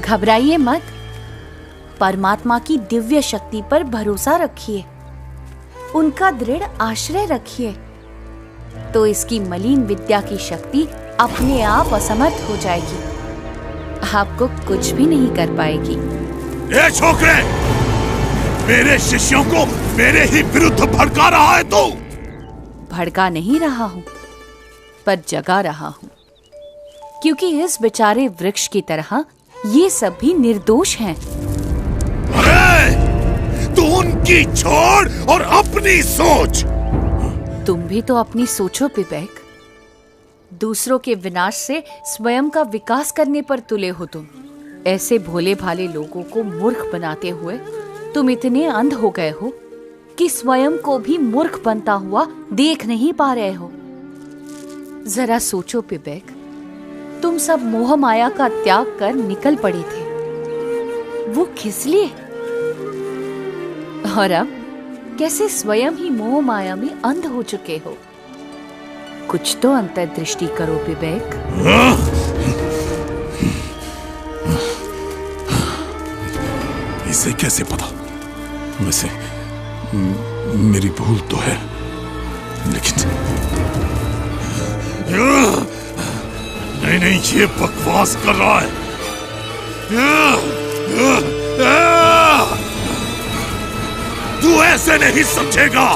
घबराइए मत, परमात्मा की दिव्य शक्ति पर भरोसा रखिए, उनका दृढ़ आश्रय रखिए, तो इसकी मलिन विद्या की शक्ति अपने आप असमर्थ हो जाएगी, आपको कुछ भी नहीं कर पाएगी। ए छोकरे, मेरे शिष्यों को मेरे ही विरुद्ध भड़का रहा है तू? भड़का नहीं रहा हूं, पर जगा रहा हूं, क्योंकि इस बेचारे वृक्ष की तरह ये सब भी निर्दोष हैं। अरे, तू उनकी छोड़ और अपनी सोच। तुम भी तो अपनी सोचो पिबेक, दूसरों के विनाश से स्वयं का विकास करने पर तुले हो तुम। ऐसे भोले भाले लोगों को मूर्ख बनाते हुए तुम इतने अंध हो गए हो कि स्वयं को भी मूर्ख बनता हुआ देख नहीं पा रहे हो। जरा सोचो पिबेक, तुम सब मोह माया का त्याग कर निकल पड़े थे, वो किस लिए? और अब कैसे स्वयं ही मोह माया में अंध हो चुके हो? कुछ तो अंतर्दृष्टि करो पिबेक। इसे कैसे पता? वैसे मेरी भूल तो है, लेकिन नहीं, ये बकवास कर रहा है। तू ऐसे नहीं समझेगा,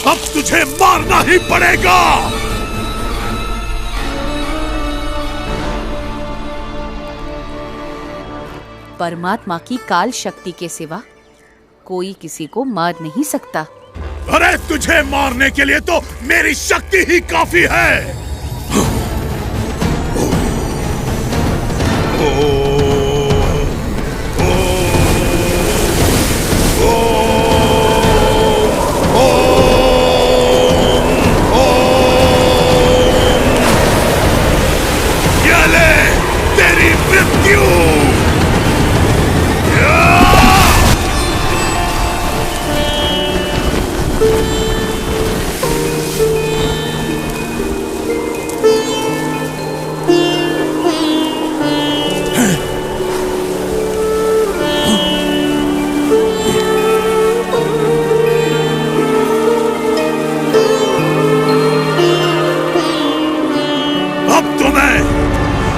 अब तुझे मारना ही पड़ेगा। परमात्मा की काल शक्ति के सिवा कोई किसी को मार नहीं सकता। अरे, तुझे मारने के लिए तो मेरी शक्ति ही काफी है। ये ले तेरी मृत्यु।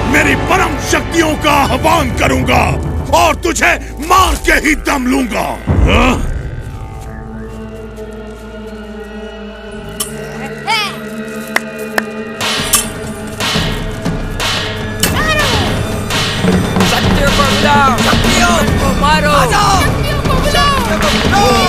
मेरी परम शक्तियों का आह्वान करूंगा और तुझे मार के ही दम लूंगा। शक्तियों को बुलाओ, शक्तियों को मारो, आ जाओ, शक्तियों को बुलाओ।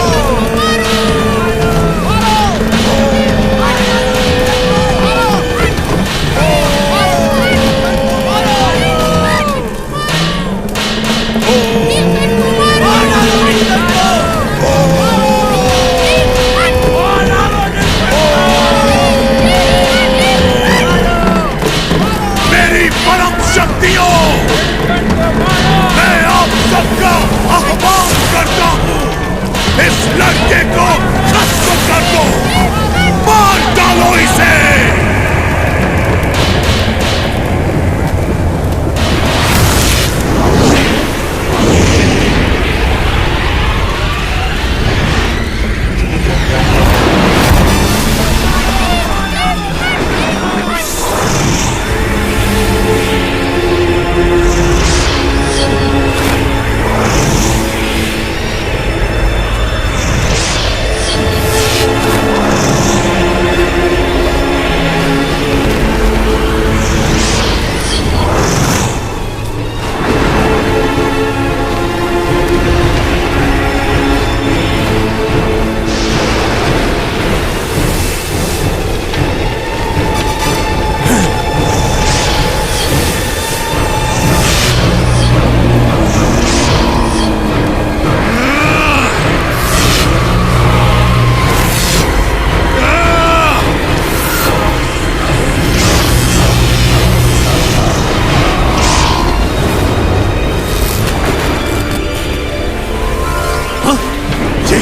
मैं आप सबका आह्वान करता हूँ, इस लड़के को खत्म कर दो, मार डालो इसे।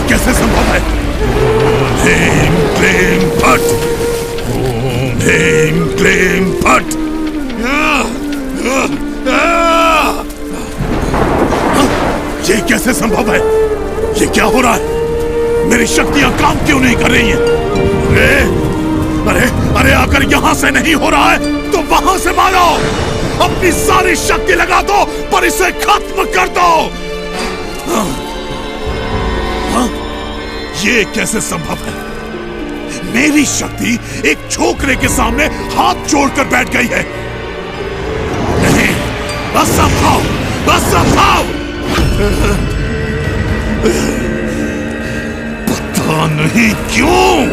कैसे संभव है? भीम क्लीम फट, भीम क्लीम फट। ये कैसे संभव है? ये क्या हो रहा है? मेरी शक्तियां काम क्यों नहीं कर रही हैं? अरे अरे अगर यहां से नहीं हो रहा है तो वहां से मारो। अपनी सारी शक्ति लगा दो पर इसे खत्म कर दो। हाँ? ये कैसे संभव है? मेरी शक्ति एक छोकरे के सामने हाथ जोड़कर बैठ गई है। नहीं, असंभव, असंभव। पता नहीं क्यों,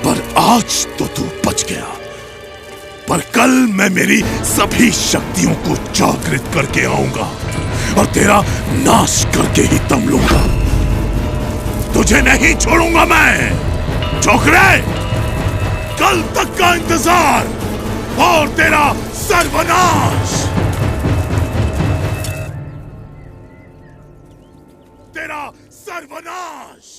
पर आज तो तू बच गया। पर कल मैं मेरी सभी शक्तियों को जागृत करके आऊंगा और तेरा नाश करके ही दम लूंगा। तुझे नहीं छोड़ूंगा मैं। छोकरे, कल तक का इंतजार और तेरा सर्वनाश। तेरा सर्वनाश।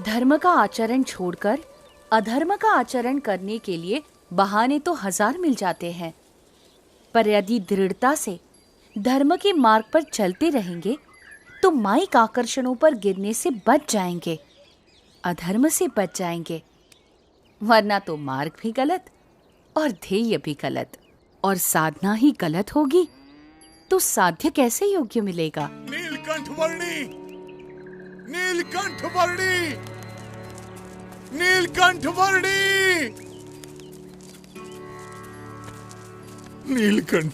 धर्म का आचरण छोड़कर अधर्म का आचरण करने के लिए बहाने तो 1000 मिल जाते हैं, पर यदि दृढ़ता से धर्म के मार्ग पर चलते रहेंगे तो माइक आकर्षणों पर गिरने से बच जाएंगे, अधर्म से बच जाएंगे। वरना तो मार्ग भी गलत और ध्येय भी गलत, और साधना ही गलत होगी तो साध्य कैसे योग्य मिलेगा? नीलकंठ वर्णी, नीलकंठ वर्णी, नीलकंठ वर्णी, नीलकंठ